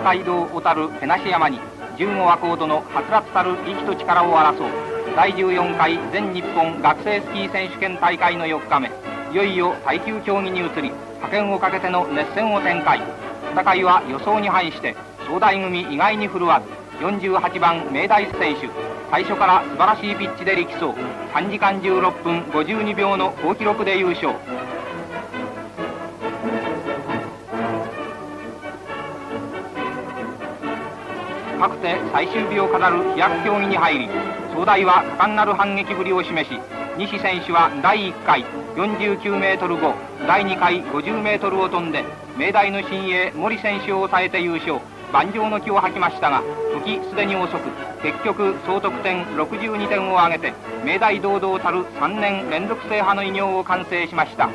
海道小樽手無山に15和コードのはつらつたる意気と力を争う第14回全日本学生スキー選手権大会の4日目、いよいよ耐久競技に移り、覇権をかけての熱戦を展開。戦いは予想に反して総大組意外に振るわず、48番明大選手、最初から素晴らしいピッチで力走、3時間16分52秒の好記録で優勝。かくて最終日を飾る飛躍競技に入り、総大は果敢なる反撃ぶりを示し、西選手は第1回49メートル5、第2回50メートルを飛んで、明大の新鋭森選手を抑えて優勝。盤上の気を吐きましたが、時すでに遅く、結局総得点62点を挙げて、明大堂々たる3年連続制覇の偉業を完成しました。